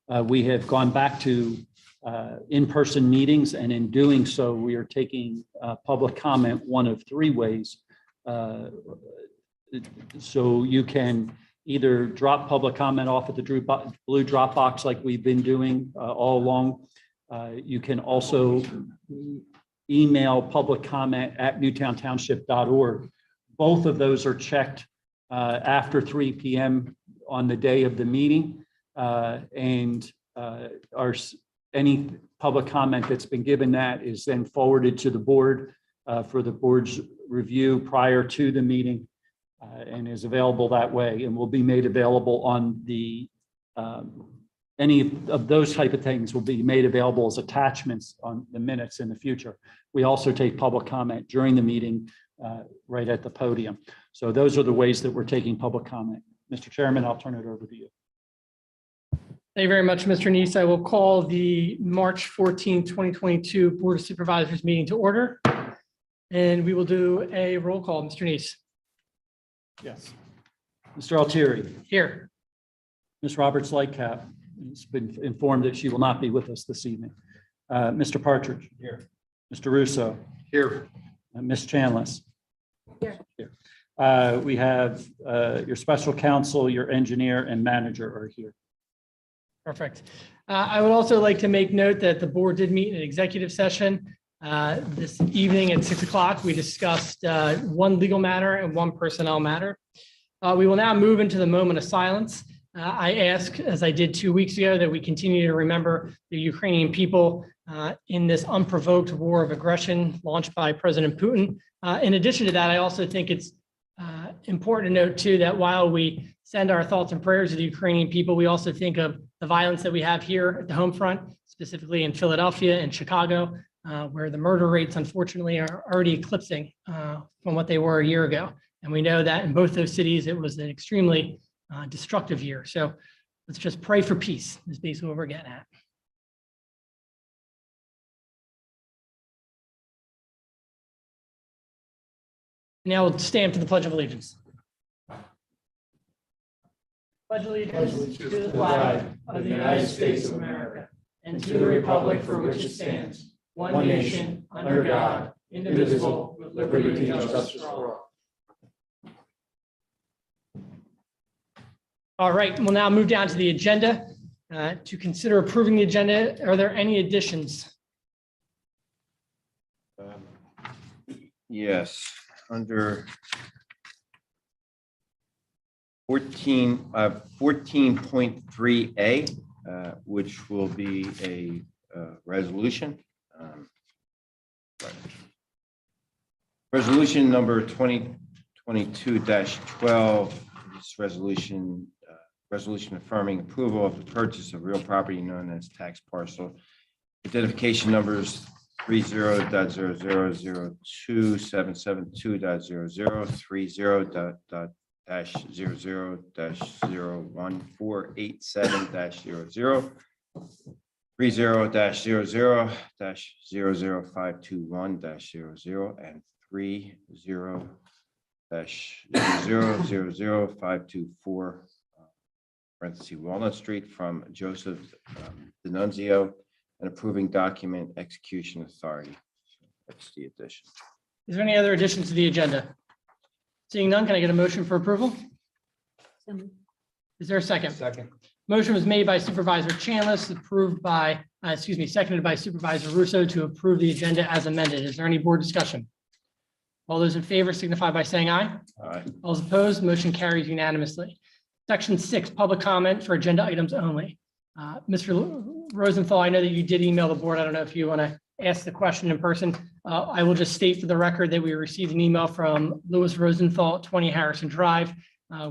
We have gone back to in-person meetings, and in doing so, we are taking public comment one of three ways. So you can either drop public comment off at the blue drop box like we've been doing all along. You can also email public comment at newtowntownship.org. Both of those are checked after 3 p.m. on the day of the meeting, and any public comment that's been given that is then forwarded to the board for the board's review prior to the meeting, and is available that way, and will be made available on the any of those type of things will be made available as attachments on the minutes in the future. We also take public comment during the meeting right at the podium. So those are the ways that we're taking public comment. Mr. Chairman, I'll turn it over to you. Thank you very much, Mr. Nease. I will call the March 14, 2022 Board of Supervisors meeting to order. And we will do a roll call. Mr. Nease. Yes. Mr. Altieri. Here. Ms. Roberts Lightcap has been informed that she will not be with us this evening. Mr. Partridge. Here. Mr. Russo. Here. Ms. Chanlis. Here. Here. We have your special counsel, your engineer, and manager are here. Perfect. I would also like to make note that the board did meet in an executive session this evening at 6 o'clock. We discussed one legal matter and one personnel matter. We will now move into the moment of silence. I ask, as I did 2 weeks ago, that we continue to remember the Ukrainian people in this unprovoked war of aggression launched by President Putin. In addition to that, I also think it's important to note too that while we send our thoughts and prayers to the Ukrainian people, we also think of the violence that we have here at the home front, specifically in Philadelphia and Chicago, where the murder rates, unfortunately, are already eclipsing from what they were a year ago. And we know that in both those cities, it was an extremely destructive year. So let's just pray for peace is basically what we're getting at. Now we'll stand for the Pledge of Allegiance. Pledge allegiance to the flag of the United States of America and to the republic for which it stands, one nation, under God, indivisible, with liberty and justice for all. All right, we'll now move down to the agenda. To consider approving the agenda, are there any additions? Yes, under 14.3A, which will be a resolution. Resolution number 2022-12. This resolution affirming approval of the purchase of real property known as tax parcel identification numbers 30.000277.00, 30.00-0014870-00, 30-00-00521-00, and 30-000524 (parentheses Walnut Street) from Joseph D'Annunzio, and approving document execution authority. That's the addition. Is there any other additions to the agenda? Seeing none, can I get a motion for approval? Is there a second? Second. Motion was made by Supervisor Chanlis, seconded by Supervisor Russo to approve the agenda as amended. Is there any board discussion? All those in favor signify by saying aye. Aye. All those opposed, motion carries unanimously. Section 6, public comment for agenda items only. Mr. Rosenthal, I know that you did email the board. I don't know if you want to ask the question in person. I will just state for the record that we received an email from Louis Rosenthal, 20 Harrison Drive,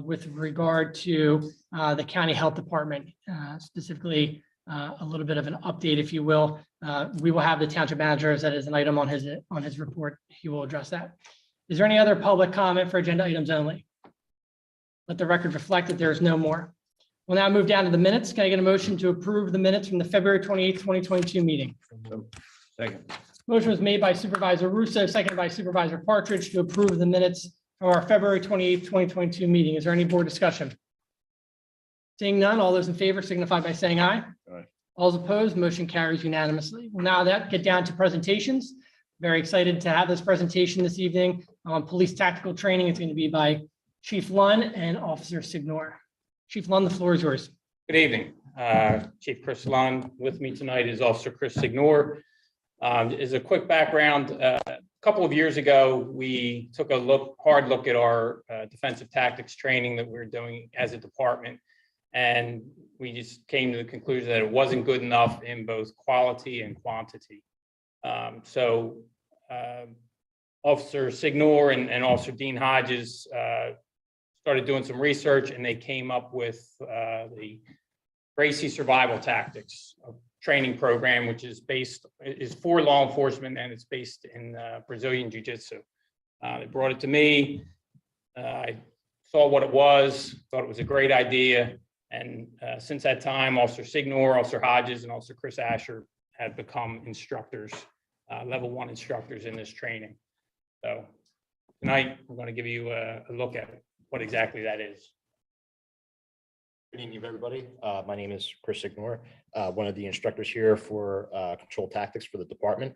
with regard to the county health department, specifically a little bit of an update, if you will. We will have the township manager, as that is an item on his report. He will address that. Is there any other public comment for agenda items only? Let the record reflect that there is no more. We'll now move down to the minutes. Can I get a motion to approve the minutes from the February 28th, 2022 meeting? Second. Motion was made by Supervisor Russo, seconded by Supervisor Partridge to approve the minutes from our February 28th, 2022 meeting. Is there any board discussion? Seeing none, all those in favor signify by saying aye. All opposed, motion carries unanimously. We'll now get down to presentations. Very excited to have this presentation this evening on police tactical training. It's going to be by Chief Lunn and Officer Signore. Chief Lunn, the floor is yours. Good evening. Chief Chris Lunn. With me tonight is Officer Chris Signore. As a quick background, a couple of years ago, we took a hard look at our defensive tactics training that we were doing as a department. And we just came to the conclusion that it wasn't good enough in both quality and quantity. Officer Signore and Officer Dean Hodges started doing some research, and they came up with the Gracie survival tactics training program, which is for law enforcement, and it's based in Brazilian Jiu Jitsu. They brought it to me. I saw what it was, thought it was a great idea. And since that time, Officer Signore, Officer Hodges, and Officer Chris Asher have become instructors, level 1 instructors in this training. So tonight, we're going to give you a look at what exactly that is. Good evening, everybody. My name is Chris Signore, one of the instructors here for control tactics for the department.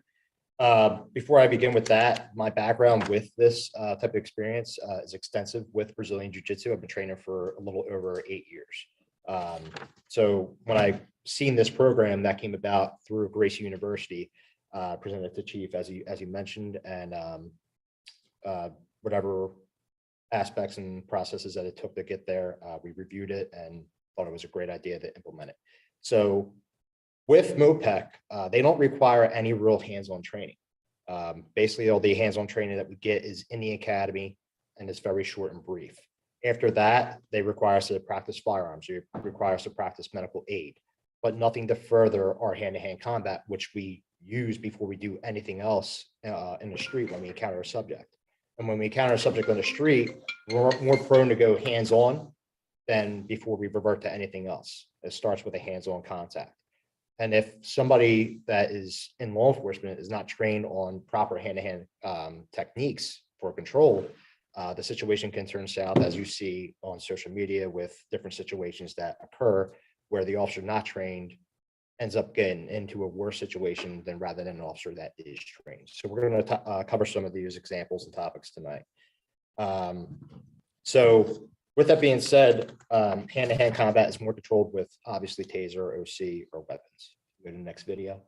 Before I begin with that, my background with this type of experience is extensive with Brazilian Jiu Jitsu. I've been training for a little over 8 years. So when I seen this program that came about through Gracie University, presented to Chief, as you mentioned, and whatever aspects and processes that it took to get there, we reviewed it and thought it was a great idea to implement it. So with MOPEC, they don't require any real hands-on training. Basically, all the hands-on training that we get is in the academy, and it's very short and brief. After that, they require us to practice firearms. They require us to practice medical aid, but nothing to further our hand-to-hand combat, which we use before we do anything else in the street when we encounter a subject. And when we encounter a subject on the street, we're more prone to go hands-on than before we revert to anything else. It starts with a hands-on contact. And if somebody that is in law enforcement is not trained on proper hand-to-hand techniques for control, the situation can turn south, as you see on social media with different situations that occur where the officer not trained ends up getting into a worse situation than rather than an officer that is trained. So we're going to cover some of these examples and topics tonight. So with that being said, hand-to-hand combat is more controlled with obviously taser, OC, or weapons. Go to the next video.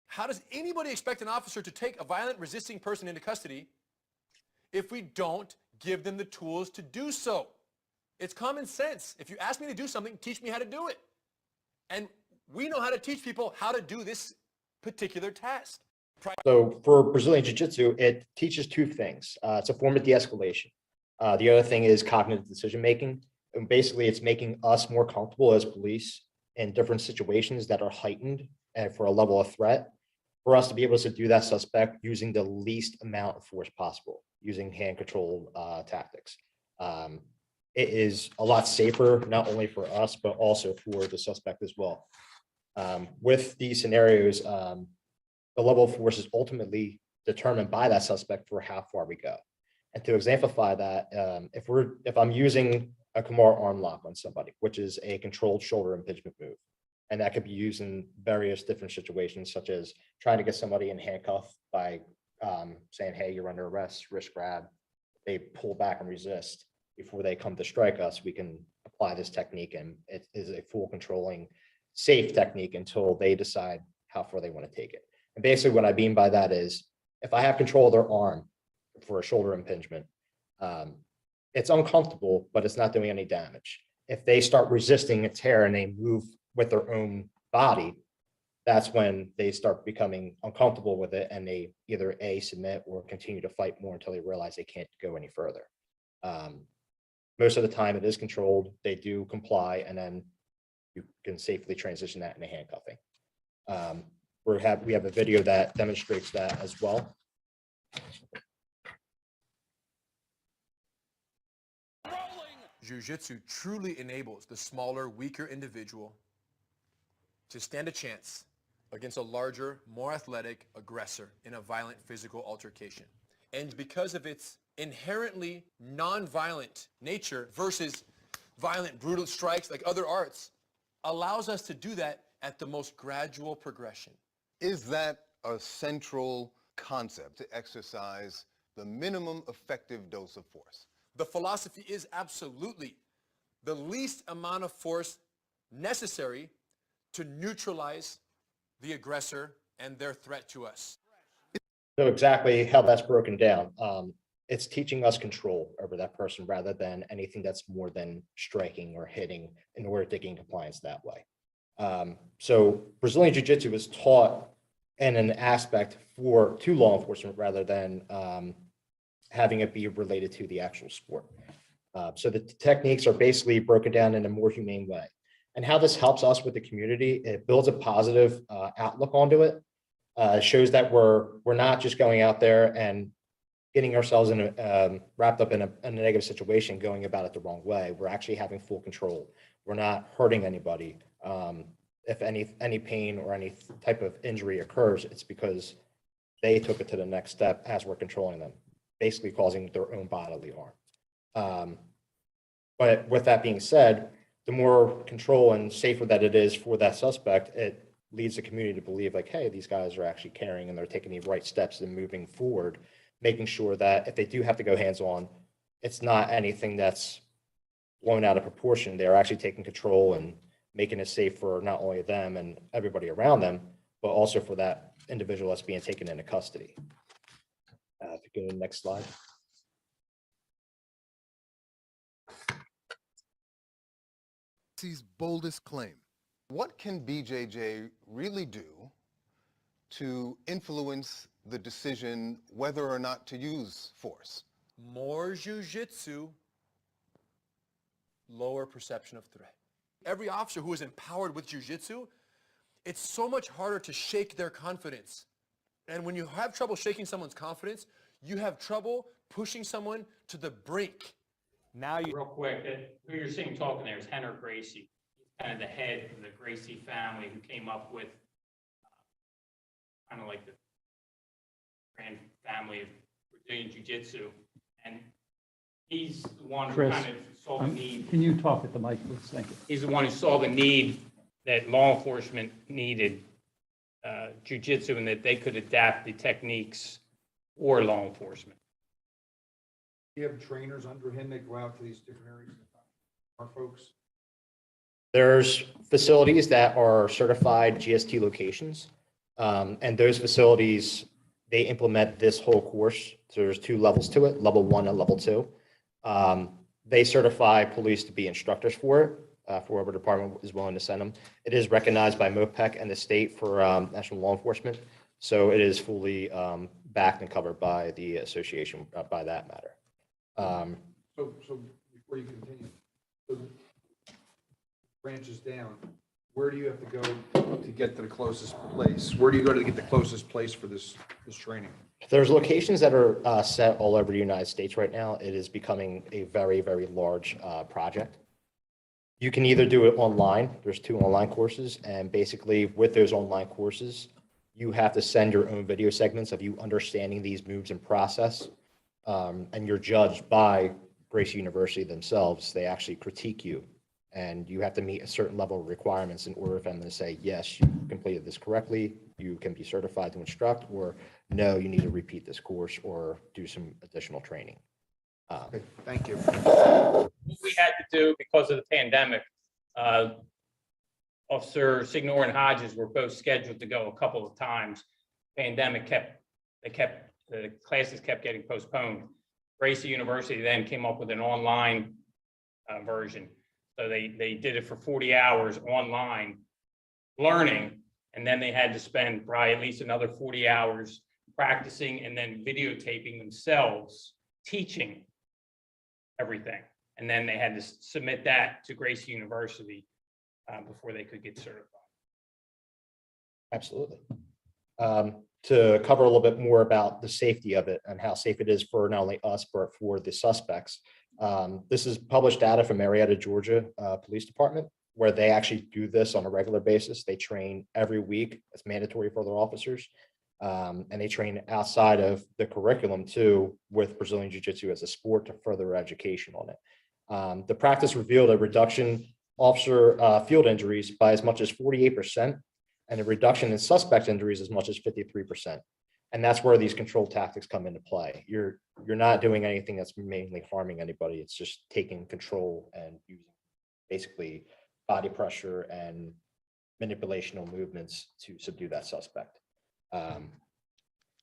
How does anybody expect an officer to take a violent resisting person into custody if we don't give them the tools to do so? It's common sense. If you ask me to do something, teach me how to do it. And we know how to teach people how to do this particular task. So for Brazilian Jiu-Jitsu, it teaches two things. It's a form of de-escalation. The other thing is cognitive decision-making. And basically, it's making us more comfortable as police in different situations that are heightened and for a level of threat, for us to be able to do that suspect using the least amount of force possible, using hand-controlled tactics. It is a lot safer, not only for us, but also for the suspect as well. With these scenarios, the level of force is ultimately determined by that suspect for how far we go. And to exemplify that, if I'm using a Kamar arm lock on somebody, which is a controlled shoulder impingement move, and that could be used in various different situations, such as trying to get somebody in handcuff by saying, hey, you're under arrest, wrist grab. They pull back and resist. Before they come to strike us, we can apply this technique, and it is a full controlling, safe technique until they decide how far they want to take it. And basically what I mean by that is, if I have control of their arm for a shoulder impingement, it's uncomfortable, but it's not doing any damage. If they start resisting a tear and they move with their own body, that's when they start becoming uncomfortable with it, and they either A, submit, or continue to fight more until they realize they can't go any further. Most of the time it is controlled, they do comply, and then you can safely transition that into handcuffing. We have a video that demonstrates that as well. Jiu-Jitsu truly enables the smaller, weaker individual to stand a chance against a larger, more athletic aggressor in a violent physical altercation. And because of its inherently non-violent nature versus violent, brutal strikes like other arts, allows us to do that at the most gradual progression. Is that a central concept to exercise the minimum effective dose of force? The philosophy is absolutely the least amount of force necessary to neutralize the aggressor and their threat to us. So exactly how that's broken down. It's teaching us control over that person rather than anything that's more than striking or hitting in order to gain compliance that way. So Brazilian Jiu-Jitsu is taught in an aspect to law enforcement rather than having it be related to the actual sport. So the techniques are basically broken down in a more humane way. And how this helps us with the community, it builds a positive outlook onto it. Shows that we're not just going out there and getting ourselves wrapped up in a negative situation, going about it the wrong way. We're actually having full control. We're not hurting anybody. If any pain or any type of injury occurs, it's because they took it to the next step as we're controlling them, basically causing their own bodily harm. But with that being said, the more control and safer that it is for that suspect, it leads the community to believe like, hey, these guys are actually caring and they're taking the right steps and moving forward, making sure that if they do have to go hands-on, it's not anything that's blown out of proportion. They're actually taking control and making it safe for not only them and everybody around them, but also for that individual that's being taken into custody. If you go to the next slide. Gracie's boldest claim. What can BJJ really do to influence the decision whether or not to use force? More jiu-jitsu, lower perception of threat. Every officer who is empowered with jiu-jitsu, it's so much harder to shake their confidence. And when you have trouble shaking someone's confidence, you have trouble pushing someone to the brink. Now you Real quick, who you're seeing talking there is Henry Gracie, kind of the head of the Gracie family who came up with kind of like the grand family of Brazilian Jiu-Jitsu. And he's the one who Chris, kind of saw the need. Can you talk at the mic, please? Thank you. He's the one who saw the need that law enforcement needed Jiu-Jitsu and that they could adapt the techniques for law enforcement. You have trainers under him that go out to these different areas, our folks? There's facilities that are certified GST locations, and those facilities, they implement this whole course. So there's 2 levels to it, level 1 and level 2. They certify police to be instructors for it, for whatever department is willing to send them. It is recognized by MOPEC and the state for national law enforcement. So it is fully backed and covered by the association by that matter. So before you continue, so branches down, where do you have to go to get to the closest place? Where do you go to get the closest place for this training? There's locations that are set all over the United States right now. It is becoming a very, very large project. You can either do it online. There's 2 online courses. And basically with those online courses, you have to send your own video segments of you understanding these moves and process. And you're judged by Gracie University themselves. They actually critique you. And you have to meet a certain level of requirements in order for them to say, yes, you completed this correctly, you can be certified to instruct, or no, you need to repeat this course or do some additional training. Okay, thank you. What we had to do because of the pandemic, Officer Signore and Hodges were both scheduled to go a couple of times. Pandemic the classes kept getting postponed. Gracie University then came up with an online version. So they did it for 40 hours online learning, and then they had to spend probably at least another 40 hours practicing and then videotaping themselves, teaching everything. And then they had to submit that to Gracie University before they could get certified. Absolutely. To cover a little bit more about the safety of it and how safe it is for not only us, but for the suspects. This is published data from Marietta, Georgia Police Department, where they actually do this on a regular basis. They train every week. It's mandatory for their officers. And they train outside of the curriculum too with Brazilian Jiu-Jitsu as a sport to further education on it. The practice revealed a reduction officer field injuries by as much as 48% and a reduction in suspect injuries as much as 53%. And that's where these control tactics come into play. You're not doing anything that's mainly harming anybody. It's just taking control and using basically body pressure and manipulational movements to subdue that suspect.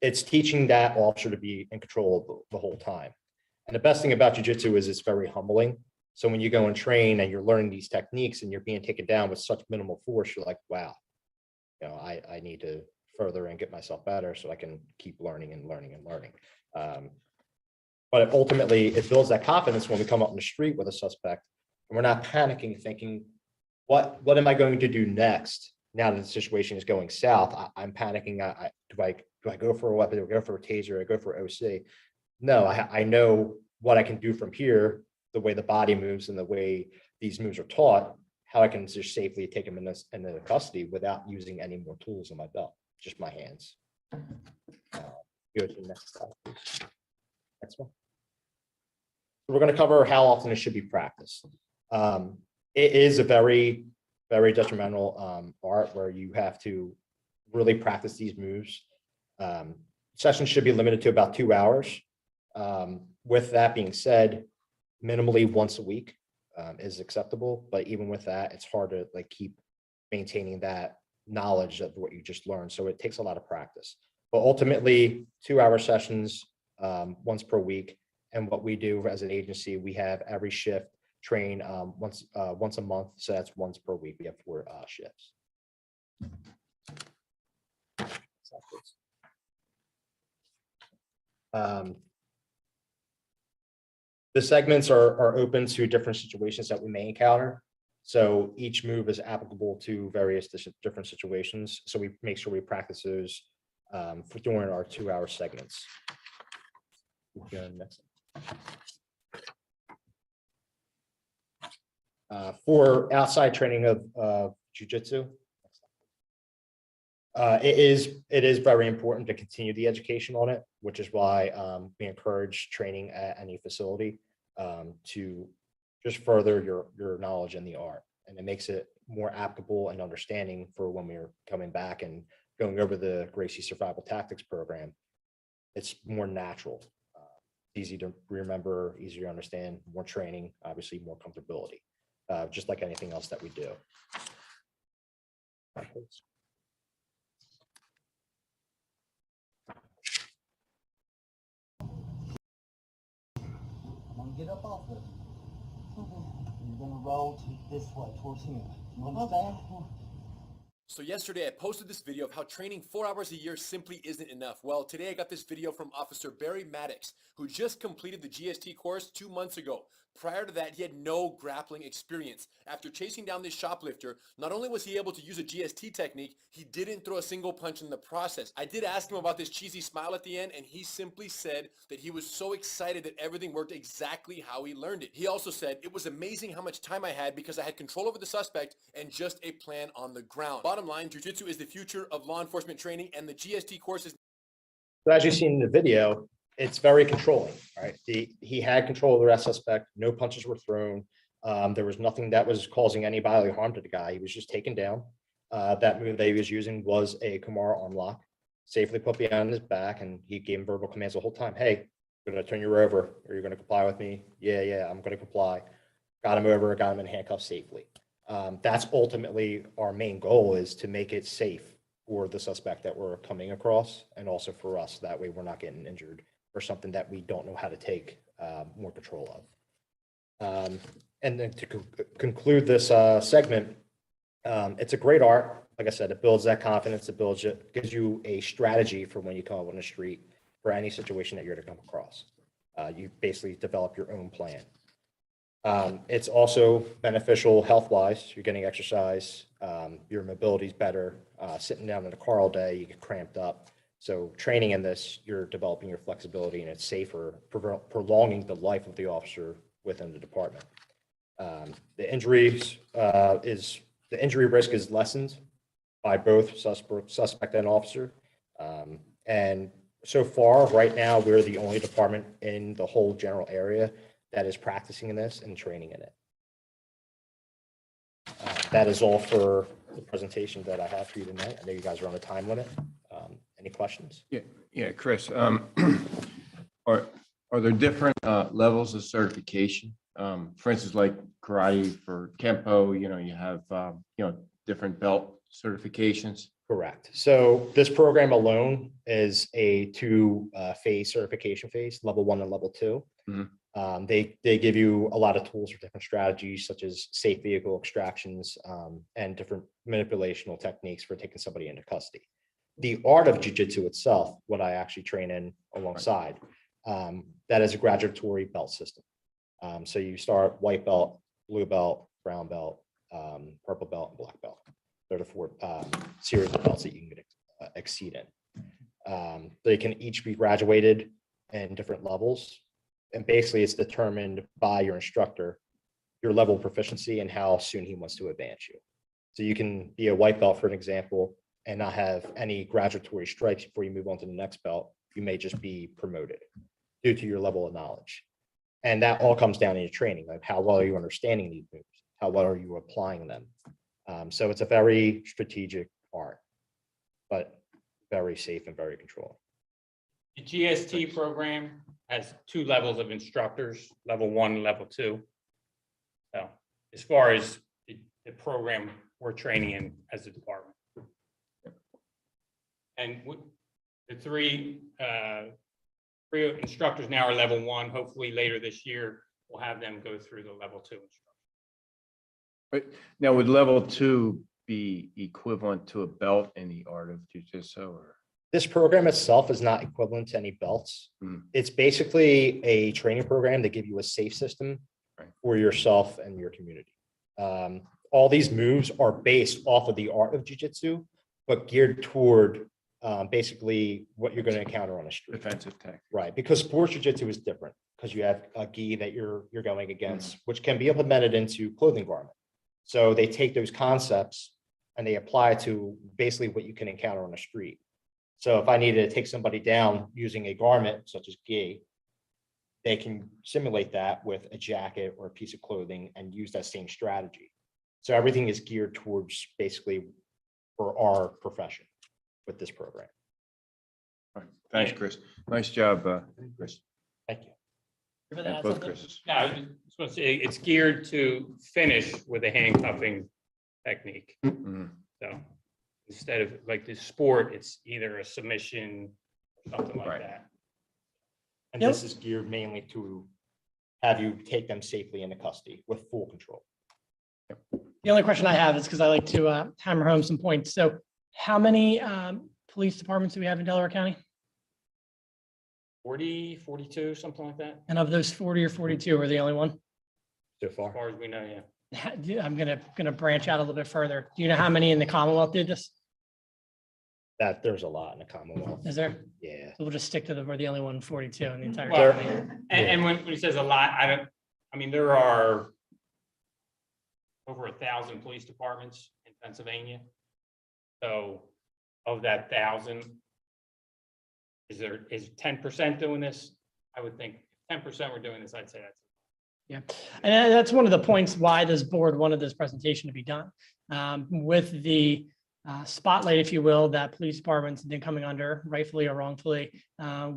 It's teaching that officer to be in control the whole time. And the best thing about jiu-jitsu is it's very humbling. So when you go and train and you're learning these techniques and you're being taken down with such minimal force, you're like, wow, I need to further and get myself better so I can keep learning and learning and learning. But ultimately, it builds that confidence when we come up in the street with a suspect and we're not panicking, thinking, what am I going to do next? Now that the situation is going south, I'm panicking. Do I go for a weapon? Do I go for a taser? Do I go for OC? No, I know what I can do from here, the way the body moves and the way these moves are taught, how I can just safely take them into custody without using any more tools in my belt, just my hands. Go to the next slide, please. Next one. So we're going to cover how often it should be practiced. It is a very, very detrimental art where you have to really practice these moves. Sessions should be limited to about 2 hours. With that being said, minimally once a week is acceptable, but even with that, it's hard to keep maintaining that knowledge of what you just learned. So it takes a lot of practice, but ultimately 2-hour sessions once per week. And what we do as an agency, we have every shift train once a month. So that's once per week. We have 4 shifts. The segments are open to different situations that we may encounter. So each move is applicable to various different situations. So we make sure we practice those during our 2-hour segments. Next. For outside training of jiu-jitsu, it is very important to continue the education on it, which is why we encourage training at any facility to just further your knowledge in the art, and it makes it more applicable and understanding for when we're coming back and going over the Gracie survival tactics program. It's more natural, easy to remember, easier to understand, more training, obviously more comfortability, just like anything else that we do. Get up off of it. You're gonna rotate this way towards him. You understand? So yesterday I posted this video of how training 4 hours a year simply isn't enough. Well, today I got this video from Officer Barry Maddox, who just completed the GST course 2 months ago. Prior to that, he had no grappling experience. After chasing down this shoplifter, not only was he able to use a GST technique, he didn't throw a single punch in the process. I did ask him about this cheesy smile at the end, and he simply said that he was so excited that everything worked exactly how he learned it. He also said, it was amazing how much time I had because I had control over the suspect and just a plan on the ground. Bottom line, jiu-jitsu is the future of law enforcement training, and the GST course is... So as you've seen in the video, it's very controlling, right? He had control of the suspect. No punches were thrown. There was nothing that was causing any bodily harm to the guy. He was just taken down. That move that he was using was a Kimura arm lock, safely put behind his back, and he gave him verbal commands the whole time. Hey, I'm going to turn you over. Are you going to comply with me? Yeah, I'm going to comply. Got him over, got him in handcuffs safely. That's ultimately our main goal, is to make it safe for the suspect that we're coming across, and also for us. That way we're not getting injured or something that we don't know how to take more control of. And then to conclude this segment, it's a great art. Like I said, it builds that confidence. It gives you a strategy for when you come up on the street for any situation that you're to come across. You basically develop your own plan. It's also beneficial health-wise. You're getting exercise. Your mobility is better. Sitting down in the car all day, you get cramped up. So training in this, you're developing your flexibility, and it's safer, prolonging the life of the officer within the department. The injury risk is lessened by both suspect and officer. And so far, right now, we're the only department in the whole general area that is practicing in this and training in it. That is all for the presentation that I have for you tonight. I know you guys are on a time limit. Any questions? Yeah, Chris, are there different levels of certification? For instance, like karate for Kempo, you have, different belt certifications. Correct. So this program alone is a two-phase certification phase, level 1 and level 2. Mhm. They give you a lot of tools for different strategies, such as safe vehicle extractions and different manipulational techniques for taking somebody into custody. The art of Jiu Jitsu itself, what I actually train in alongside, that is a graduatory belt system. So you start white belt, blue belt, brown belt, purple belt, and black belt. They're the 4 series of belts that you can exceed in. They can each be graduated in different levels. And basically it's determined by your instructor, your level of proficiency and how soon he wants to advance you. So you can be a white belt, for an example, and not have any graduatory stripes before you move on to the next belt. You may just be promoted due to your level of knowledge. And that all comes down to your training, like how well are you understanding these moves? How well are you applying them? So it's a very strategic art, but very safe and very controlled. The GST program has 2 levels of instructors, level 1 and level 2. So as far as the program we're training in as a department. And the 3 instructors now are level 1. Hopefully later this year, we'll have them go through the level 2 instruction. But now would level 2 be equivalent to a belt in the art of jiu-jitsu or? This program itself is not equivalent to any belts. Mm. It's basically a training program to give you a safe system Right. for yourself and your community. All these moves are based off of the art of jiu-jitsu, but geared toward basically what you're going to encounter on the street. Defensive tactics. Right, because sports jiu-jitsu is different because you have a gi that you're going against, which can be implemented into clothing garment. So they take those concepts and they apply to basically what you can encounter on the street. So if I needed to take somebody down using a garment such as gi, they can simulate that with a jacket or a piece of clothing and use that same strategy. So everything is geared towards basically for our profession with this program. All right. Thanks, Chris. Nice job, Chris. Thank you. And both Chris's. No, I was just going to say it's geared to finish with a handcuffing technique. Mhm. So instead of like the sport, it's either a submission or something like Right. that. And Yep. this is geared mainly to have you take them safely into custody with full control. The only question I have is because I like to hammer home some points. So how many police departments do we have in Delaware County? 40, 42, something like that, And of those 40 or 42, are the only one? So as far, far as we know, yeah. I'm gonna branch out a little bit further. Do you know how many in the Commonwealth did this? that there's a lot in the Commonwealth. Is there? Yeah. So we'll just stick to we're the only one 42 in the entire. Well, county. and when he says a lot, I mean, there are over 1,000 police departments in Pennsylvania. So of that 1,000, is 10% doing this? I would think 10% were doing this, I'd say that's. Yeah, and that's one of the points why this board wanted this presentation to be done. With the spotlight, if you will, that police departments have been coming under, rightfully or wrongfully,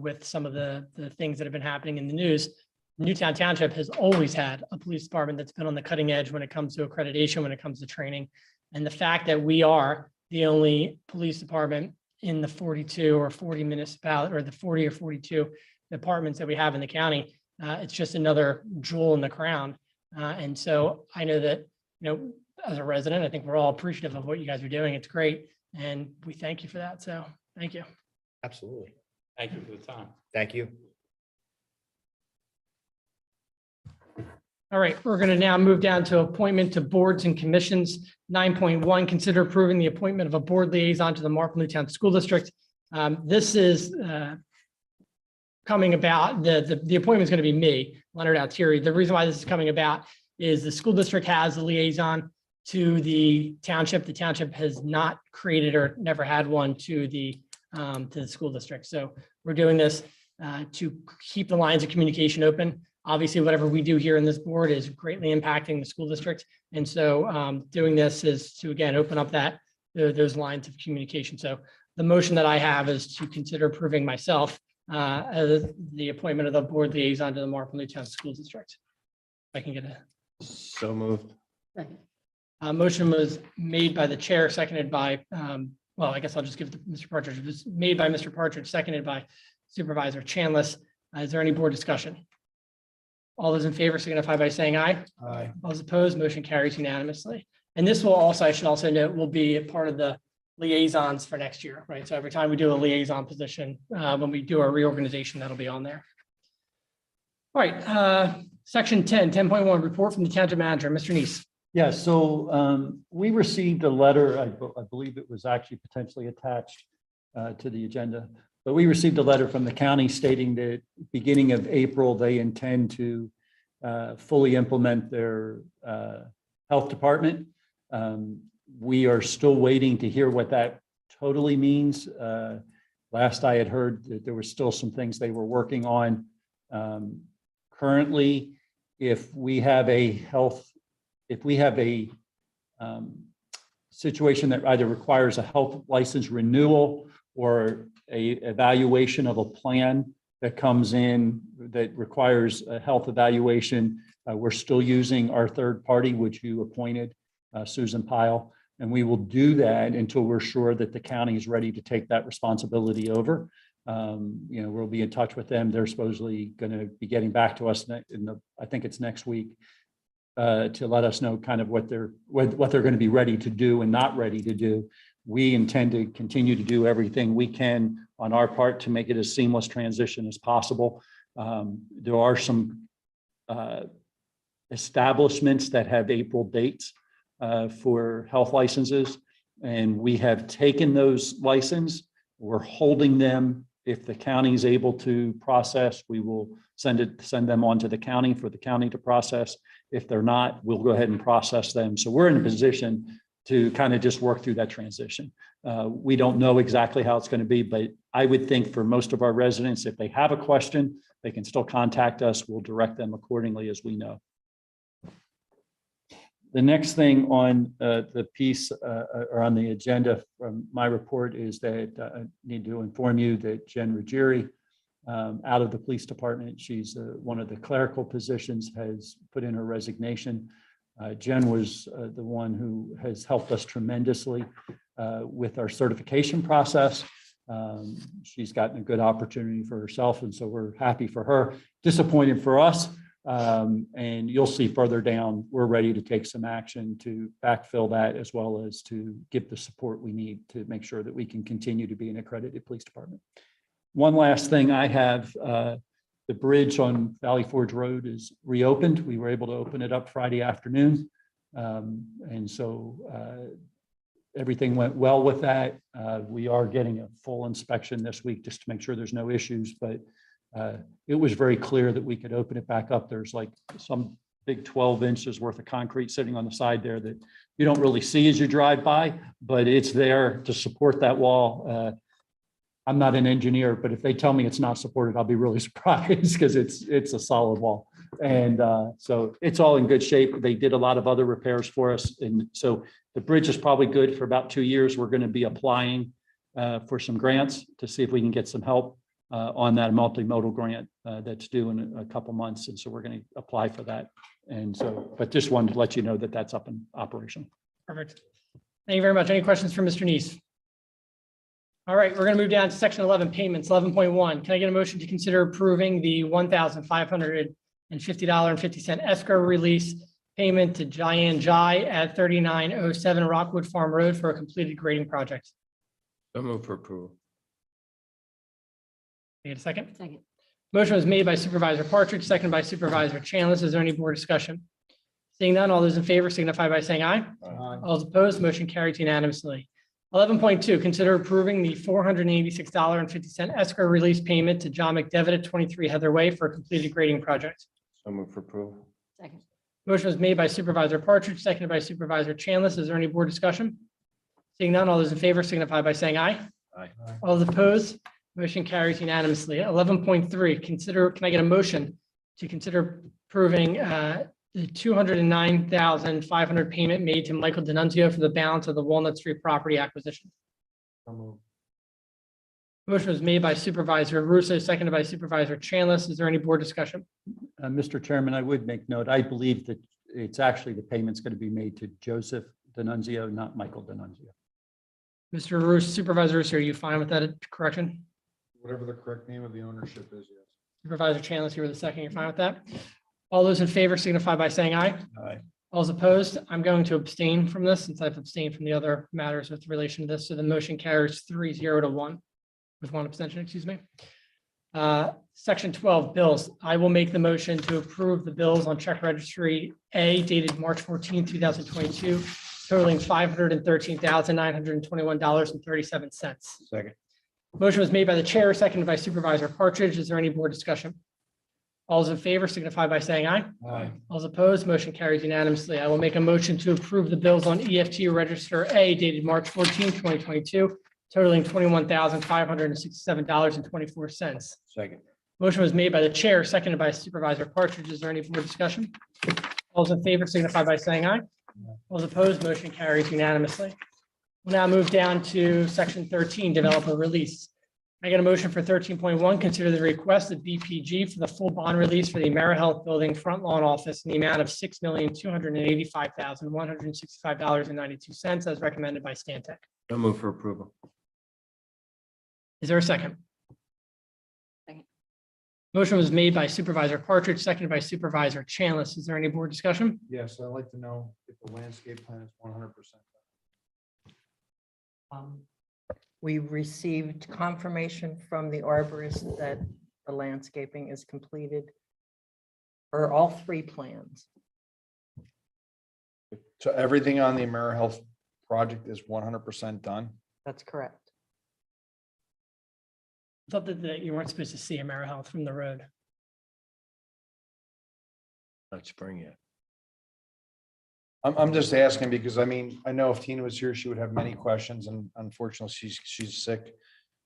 with some of the things that have been happening in the news. Newtown Township has always had a police department that's been on the cutting edge when it comes to accreditation, when it comes to training. And the fact that we are the only police department in the 42 or 40 municipality, or the 40 or 42 departments that we have in the county, it's just another jewel in the crown. And so I know that, as a resident, I think we're all appreciative of what you guys are doing. It's great. And we thank you for that. So thank you. Absolutely. Thank you for the time. Thank you. All right, we're going to now move down to appointment to boards and commissions. 9.1, consider approving the appointment of a board liaison to the Marple Newtown School District. This is coming about, the appointment is going to be me, Leonard Altieri. The reason why this is coming about is the school district has a liaison to the township. The township has not created or never had one to the school district. So we're doing this to keep the lines of communication open. Obviously, whatever we do here in this board is greatly impacting the school district. And so doing this is to, again, open up those lines of communication. So the motion that I have is to consider approving myself as the appointment of the board liaison to the Marple Newtown School District. If I can get a So moved. motion was made by the chair, seconded by, well, I guess I'll just give it to Mr. Partridge. It was made by Mr. Partridge, seconded by Supervisor Chanlis. Is there any board discussion? All those in favor signify by saying aye. Aye. All those opposed, motion carries unanimously. And this will also, I should also note, will be a part of the liaisons for next year, right? So every time we do a liaison position, when we do our reorganization, that'll be on there. All right, section 10.1, report from the Township Manager, Mr. Nease. Yeah, so we received a letter, I believe it was actually potentially attached to the agenda, but we received a letter from the county stating that beginning of April, they intend to fully implement their health department. We are still waiting to hear what that totally means. Last I had heard that there were still some things they were working on. Currently, if we have a situation that either requires a health license renewal or a evaluation of a plan that comes in that requires a health evaluation, we're still using our third party, which you appointed, Susan Pyle, and we will do that until we're sure that the county is ready to take that responsibility over. We'll be in touch with them. They're supposedly going to be getting back to us I think it's next week, to let us know kind of what they're going to be ready to do and not ready to do. We intend to continue to do everything we can on our part to make it as seamless transition as possible. There are some establishments that have April dates for health licenses, and we have taken those licenses. We're holding them. If the county is able to process, we will send them on to the county for the county to process. If they're not, we'll go ahead and process them. So we're in a position to kind of just work through that transition. We don't know exactly how it's going to be, but I would think for most of our residents, if they have a question, they can still contact us. We'll direct them accordingly as we know. The next thing on the piece or on the agenda from my report is that I need to inform you that Jen Ruggieri, out of the police department, she's one of the clerical positions, has put in her resignation. Jen was the one who has helped us tremendously with our certification process. She's gotten a good opportunity for herself, and so we're happy for her. Disappointed for us. And you'll see further down, we're ready to take some action to backfill that, as well as to give the support we need to make sure that we can continue to be an accredited police department. One last thing I have, the bridge on Valley Forge Road is reopened. We were able to open it up Friday afternoon. And so everything went well with that. We are getting a full inspection this week just to make sure there's no issues, but it was very clear that we could open it back up. There's like some big 12 inches worth of concrete sitting on the side there that you don't really see as you drive by, but it's there to support that wall. I'm not an engineer, but if they tell me it's not supported, I'll be really surprised because it's a solid wall. And so it's all in good shape. They did a lot of other repairs for us. And so the bridge is probably good for about 2 years. We're going to be applying for some grants to see if we can get some help on that multimodal grant that's due in a couple months. And so we're going to apply for that. And so, but just wanted to let you know that that's up in operation. Perfect. Thank you very much. Any questions for Mr. Nease? All right, we're going to move down to section 11, payments, 11.1. Can I get a motion to consider approving the $1,550.50 escrow release payment to Jian Jai at 3907 Rockwood Farm Road for a completed grading project? So move for approval. Can I get a second? Second. Motion was made by Supervisor Partridge, seconded by Supervisor Chanlis. Is there any board discussion? Seeing none, all those in favor signify by saying aye. Aye. All those opposed, motion carries unanimously. 11.2, consider approving the $486.50 escrow release payment to John McDevitt at 23 Heather Way for a completed grading project. So move for approval. Second. Motion was made by Supervisor Partridge, seconded by Supervisor Chanlis. Is there any board discussion? Seeing none, all those in favor signify by saying aye. Aye. All those opposed, motion carries unanimously. 11.3, can I get a motion to consider approving the $209,500 payment made to Michael D'Annunzio for the balance of the Walnut Street property acquisition. Motion was made by Supervisor Russo, seconded by Supervisor Chanlis. Is there any board discussion? Mr. Chairman, I would make note, I believe that it's actually the payment's going to be made to Joseph D'Annunzio, not Michael D'Annunzio. Mr. Russo, Supervisor Russo, are you fine with that correction? Whatever the correct name of the ownership is, yes. Supervisor Chanlis, you were the second. You're fine with that? All those in favor signify by saying aye. Aye. All those opposed, I'm going to abstain from this since I've abstained from the other matters with relation to this. So the motion carries 3-0 to 1 with one abstention, excuse me. Section 12, bills. I will make the motion to approve the bills on check registry A dated March 14, 2022, totaling $513,921.37. Second. Motion was made by the chair, seconded by Supervisor Partridge. Is there any board discussion? All those in favor signify by saying aye. Aye. All those opposed, motion carries unanimously. I will make a motion to approve the bills on EFT Register A dated March 14, 2022, totaling $21,567.24. Second. Motion was made by the chair, seconded by Supervisor Partridge. Is there any board discussion? All those in favor signify by saying aye. All those opposed, motion carries unanimously. We'll now move down to section 13, developer release. I get a motion for 13.1, consider the request of BPG for the full bond release for the AmeriHealth Building front lawn office in the amount of $6,285,165.92 as recommended by Stantec. No move for approval. Is there a second? Second. Motion was made by Supervisor Partridge, seconded by Supervisor Chanlis. Is there any board discussion? Yes, I'd like to know if the landscape plan is 100%. We received confirmation from the arborist that the landscaping is completed for all 3 plans. So everything on the AmeriHealth project is 100% done? That's correct. I thought that you weren't supposed to see AmeriHealth from the road. Not spring yet. I'm just asking because I mean, I know if Tina was here, she would have many questions and unfortunately she's sick.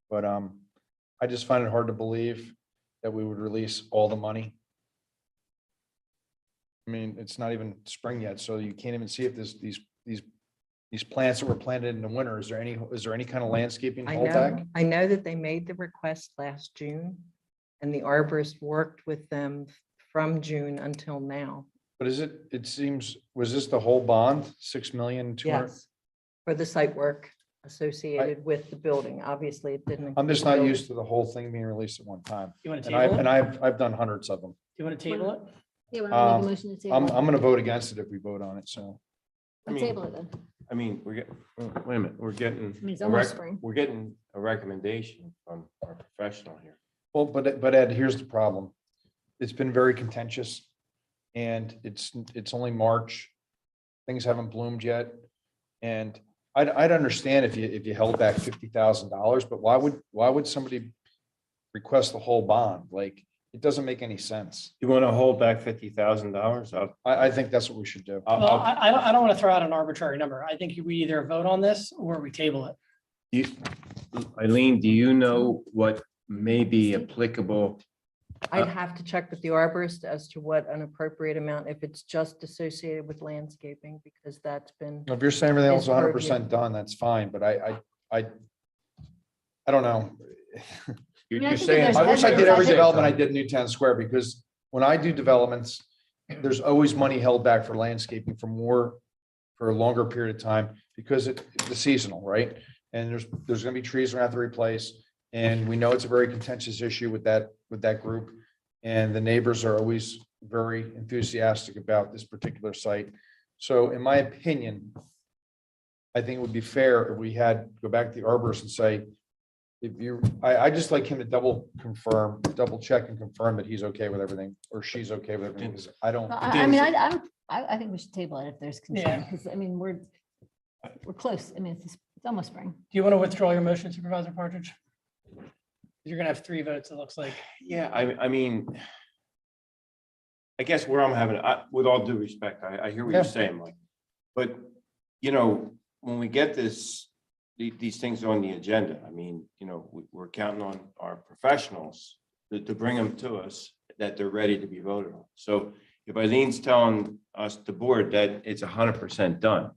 But I just find it hard to believe that we would release all the money. I mean, it's not even spring yet, so you can't even see if there's these plants that were planted in the winter. Is there any kind of landscaping holdback? I know that they made the request last June and the arborist worked with them from June until now. But it seems, was this the whole bond, 6 million, 200? Yes, for the site work associated with the building. Obviously, it didn't. I'm just include not the used to the whole thing being released at one time. You want to And table it? I've done hundreds of them. Do you want to table it? Yeah, we're gonna make a Um, motion to I'm table. going to vote against it if we vote on it, so. We'll table it then. I mean, we're getting, wait a minute, we're getting. I mean, it's a almost rec- spring. We're getting a recommendation from our professional here. Well, but Ed, here's the problem. It's been very contentious. And it's only March. Things haven't bloomed yet. And I'd understand if you held back $50,000, but why would somebody request the whole bond? Like, it doesn't make any sense. You want to hold back $50,000? I think that's what we should do. Well, I don't want to throw out an arbitrary number. I think we either vote on this or we table it. Eileen, do you know what may be applicable? I'd have to check with the arborist as to what an appropriate amount, if it's just associated with landscaping, because that's been. If you're saying everything else is His 100% done, that's fine, but I don't know. You're I think saying. there's- I wish I did every Budget. development I did in Newtown Square, because when I do developments, there's always money held back for landscaping for a longer period of time, because it's seasonal, right? And there's gonna be trees we're gonna have to replace, and we know it's a very contentious issue with that group. And the neighbors are always very enthusiastic about this particular site. So in my opinion, I think it would be fair if we go back to the arborist and say, I just like him to double check and confirm that he's okay with everything, or she's okay with everything, because I don't. Well, I mean, I think we should table it if there's concern, because I mean, we're close. I mean, it's almost spring. Do you want to withdraw your motion, Supervisor Partridge? You're going to have 3 votes, it looks like. Yeah, I mean, I guess where I'm having, with all due respect, I hear what you're saying, Mike. But, when we get these things on the agenda, I mean, we're counting on our professionals to bring them to us that they're ready to be voted on. So if Eileen's telling us, the board, that it's 100% done,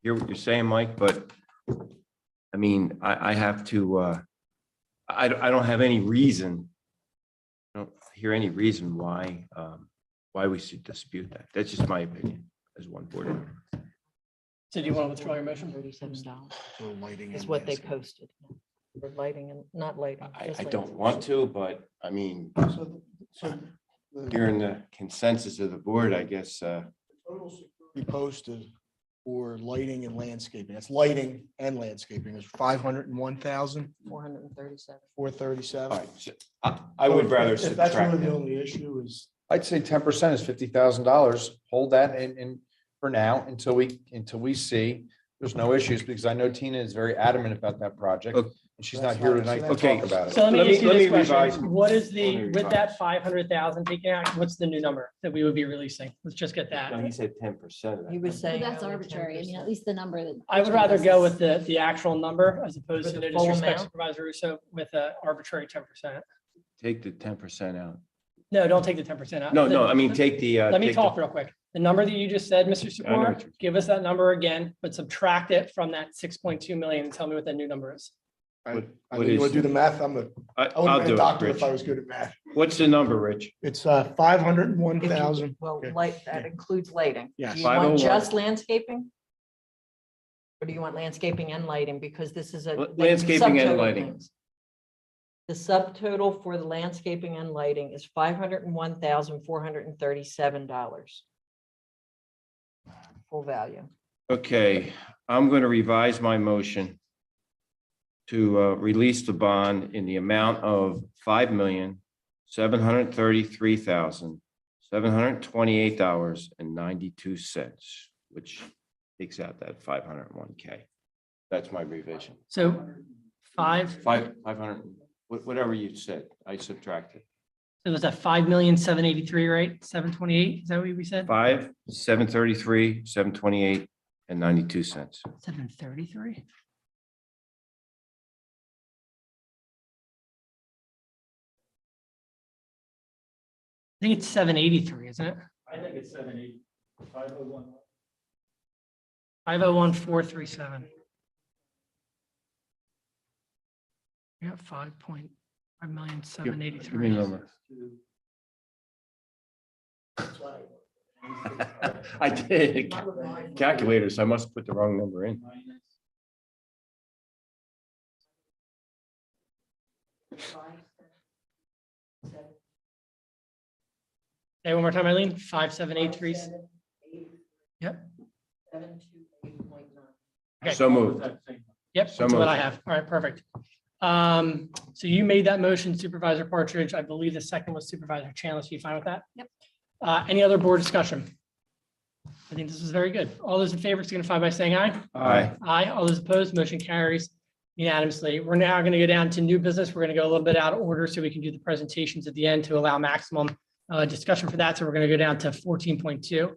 hear what you're saying, Mike, but I mean, I have to, I don't have any reason, I don't hear any reason why we should dispute that. That's just my opinion as one board member. So do you want to withdraw your motion? $37 is what they posted for lighting and not lighting. I just don't lighting. want to, but I mean, So hearing the consensus of the board, I guess, Be posted for lighting and landscaping. That's lighting and landscaping is 501,437. 437. all right, so I would rather If that's really subtract the that. only issue is. I'd say 10% is $50,000. Hold that in for now until we see there's no issues, because I know Tina is very adamant about that project. Okay. And she's not here tonight to Okay. talk about it. So let me ask you Let me this revise. question. What is Let me the, with revise. that 500,000 taken out, what's the new number that we would be releasing? Let's just get that. No, he said 10% of that. He was But saying. that's only arbitrary. I mean, 10%. at least the number that. I would rather go with the actual number as opposed For to the no full disrespect amount? Supervisor Russo with an arbitrary 10%. Take the 10% out. No, don't take the 10% out. No, I mean, take the. Let me take the- talk real quick. The number that you just said, Mr. I know Signore, what you're- give us that number again, but subtract it from that 6.2 million and tell me what that new number is. I What- mean, what you want is- to do the math? I wouldn't I'll be do a it, doctor Rich. if I was good at math. What's the number, Rich? It's 501,000. Well, Okay. light, that includes lighting. Yes. Do you want 501. just landscaping? Or do you want landscaping and lighting? Because this is a. like the Landscaping and subtotal lighting. things. The subtotal for the landscaping and lighting is $501,437. Full value. Okay, I'm going to revise my motion to release the bond in the amount of $5,733,728.92, which takes out that 501K. That's my revision. So 500, whatever you said, I subtracted. So was that 5,783,000, right? 728, is that what we said? 733, 728 and 92 cents. 733? I think it's 783, isn't it? I think it's 780, 501. 501,437. Yeah, 5.5,783,000. Give me a number. I did calculator, so I must put the wrong number in. Hey, one more time, Eileen, 5,783. Yep. 728.9. Okay. So moved. Yep, So that's what moved. I have. All right, perfect. So you made that motion, Supervisor Partridge. I believe the second was Supervisor Chandler. You fine with that? Yep. Any other board discussion? I think this is very good. All those in favor signify by saying aye. Aye. Aye. All those opposed, motion carries unanimously. We're now going to go down to new business. We're going to go a little bit out of order so we can do the presentations at the end to allow maximum discussion for that. So we're going to go down to 14.2.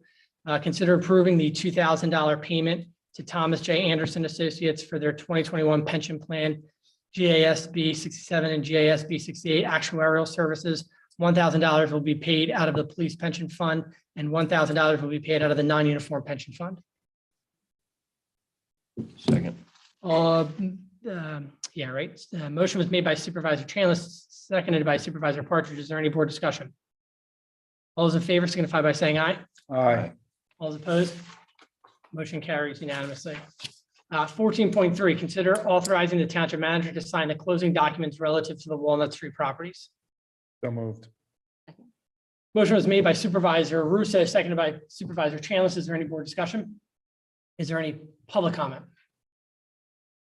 Consider approving the $2,000 payment to Thomas J. Anderson Associates for their 2021 pension plan, GASB 67 and GASB 68 actuarial services. $1,000 will be paid out of the police pension fund and $1,000 will be paid out of the non-uniform pension fund. Second. Yeah, right. Motion was made by Supervisor Chandler, seconded by Supervisor Partridge. Is there any board discussion? All those in favor signify by saying aye. Aye. All those opposed? Motion carries unanimously. 14.3, consider authorizing the Township Manager to sign the closing documents relative to the Walnut Street properties. So moved. Motion was made by Supervisor Russo, seconded by Supervisor Chandler. Is there any board discussion? Is there any public comment?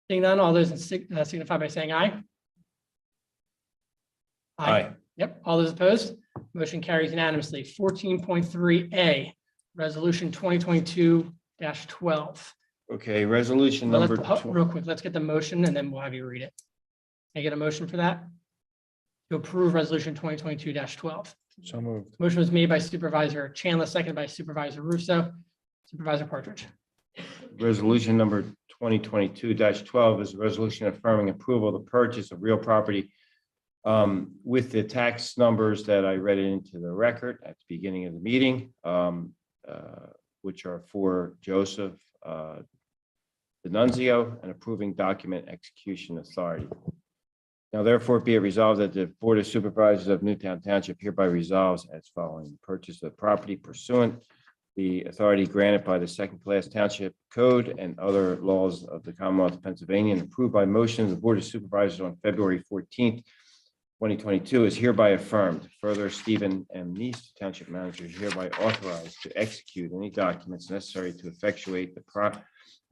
Seeing none, all those signify by saying aye. Aye. Yep, all those opposed? Motion carries unanimously. 14.3A, Resolution 2022-12. Okay, resolution Well, number. real quick, let's get the motion and then we'll have you read it. Can I get a motion for that? To approve Resolution 2022-12. So moved. Motion was made by Supervisor Chandler, seconded by Supervisor Russo. Supervisor Partridge. Resolution number 2022-12 is a resolution affirming approval of the purchase of real property With the tax numbers that I read into the record at the beginning of the meeting, which are for Joseph D'Annunzio and approving document execution authority. Now therefore be it resolved that the Board of Supervisors of Newtown Township hereby resolves as following: purchase of property pursuant the authority granted by the second-class Township Code and other laws of the Commonwealth of Pennsylvania and approved by motion of the Board of Supervisors on February 14th, 2022 is hereby affirmed. Further, Stephen M. Nease, Township Manager, is hereby authorized to execute any documents necessary to effectuate the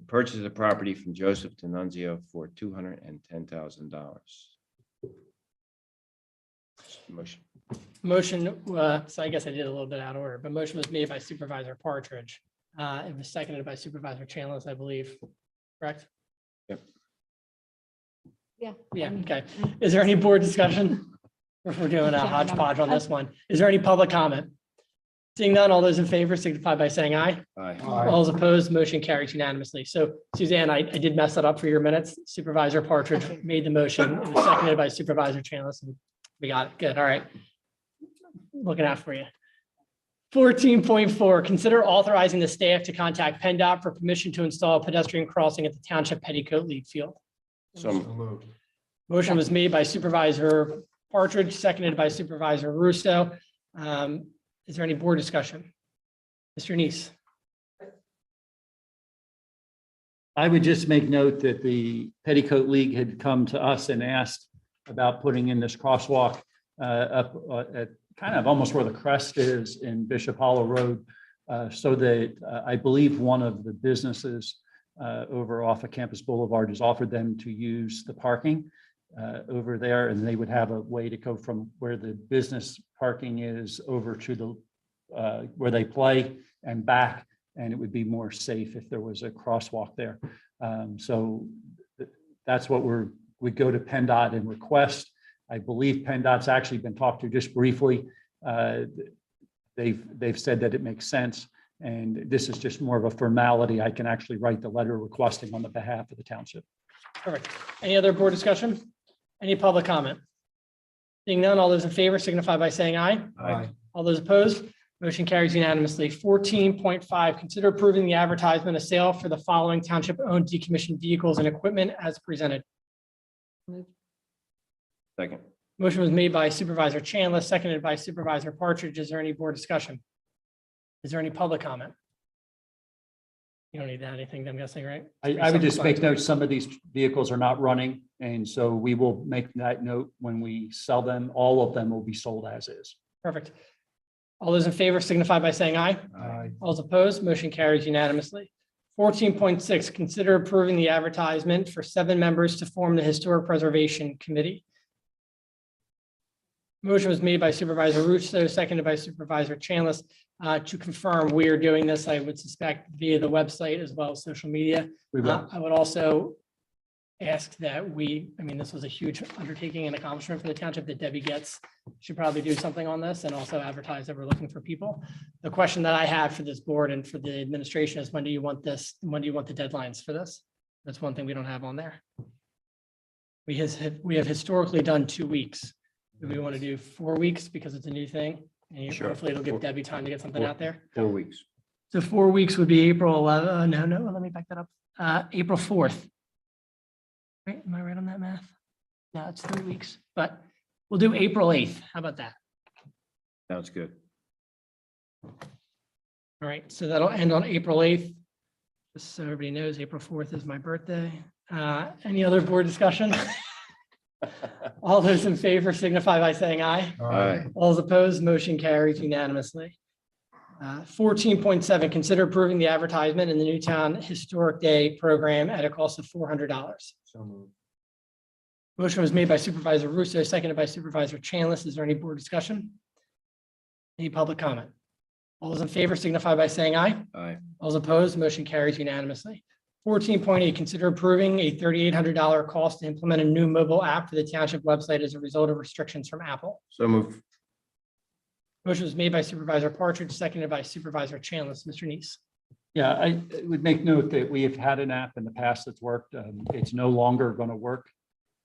purchase of property from Joseph D'Annunzio for $210,000. Motion. Motion, so I guess I did a little bit out of order, but motion was made by Supervisor Partridge. It was seconded by Supervisor Chandler, I believe, correct? Yep. Yeah. Yeah, okay. Is there any board discussion? If we're doing a hodgepodge on this one, is there any public comment? Seeing none, all those in favor signify by saying aye. Aye. All those opposed, motion carries unanimously. So Suzanne, I did mess that up for your minutes. Supervisor Partridge made the motion. It was seconded by Supervisor Chandler. And we got it. Good. All right. Looking out for you. 14.4, consider authorizing the staff to contact PennDOT for permission to install a pedestrian crossing at the Township Petticoat League Field. So moved. Motion was made by Supervisor Partridge, seconded by Supervisor Russo. Is there any board discussion? Mr. Neese? I would just make note that the Petticoat League had come to us and asked about putting in this crosswalk up at kind of almost where the crest is in Bishop Hollow Road, so that I believe one of the businesses over off of Campus Boulevard has offered them to use the parking over there, and they would have a way to go from where the business parking is over to the where they play and back, and it would be more safe if there was a crosswalk there. So that's what we'd go to PennDOT and request. I believe PennDOT's actually been talked to just briefly. They've said that it makes sense, and this is just more of a formality. I can actually write the letter requesting on the behalf of the township. Perfect. Any other board discussion? Any public comment? Seeing none, all those in favor signify by saying aye. Aye. All those opposed, motion carries unanimously. 14.5, consider approving the advertisement of sale for the following township-owned decommissioned vehicles and equipment as presented. Second. Motion was made by Supervisor Chandler, seconded by Supervisor Partridge. Is there any board discussion? Is there any public comment? You don't need to add anything, I'm guessing, right? I would just make note, some of these vehicles are not running, and so we will make that note when we sell them. All of them will be sold as is. Perfect. All those in favor signify by saying aye. Aye. All those opposed, motion carries unanimously. 14.6, consider approving the advertisement for 7 members to form the Historic Preservation Committee. Motion was made by Supervisor Russo, seconded by Supervisor Chandler. To confirm, we are doing this, I would suspect, via the website as well as social media. We will. I would also ask that this was a huge undertaking and accomplishment for the township that Debbie Getz should probably do something on this and also advertise that we're looking for people. The question that I have for this board and for the administration is, when do you want this? When do you want the deadlines for this? That's one thing we don't have on there. We have historically done 2 weeks. Do we want to do 4 weeks because it's a new thing? And Sure. hopefully it'll give Debbie time to get something out there. 4 weeks. So 4 weeks would be April 11. No, let me back that up. April 4th. Right, am I right on that math? No, it's 3 weeks, but we'll do April 8th. How about that? Sounds good. All right, so that'll end on April 8th. Just so everybody knows, April 4th is my birthday. Any other board discussion? All those in favor signify by saying aye. Aye. All those opposed, motion carries unanimously. 14.7, consider approving the advertisement in the Newtown Historic Day program at a cost of $400. So moved. Motion was made by Supervisor Russo, seconded by Supervisor Chandler. Is there any board discussion? Any public comment? All those in favor signify by saying aye. Aye. All those opposed, motion carries unanimously. 14.8, consider approving a $3,800 cost to implement a new mobile app for the township website as a result of restrictions from Apple. So moved. Motion was made by Supervisor Partridge, seconded by Supervisor Chandler. Mr. Neese. Yeah, I would make note that we have had an app in the past that's worked. It's no longer going to work.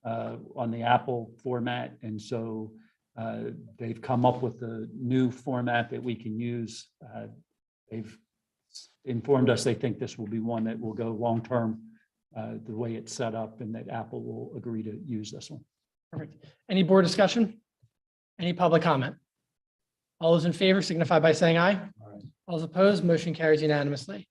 on the Apple format. And so they've come up with a new format that we can use. They've informed us they think this will be one that will go long-term, the way it's set up, and that Apple will agree to use this one. Perfect. Any board discussion? Any public comment? All those in favor signify by saying aye. All those opposed, motion carries unanimously.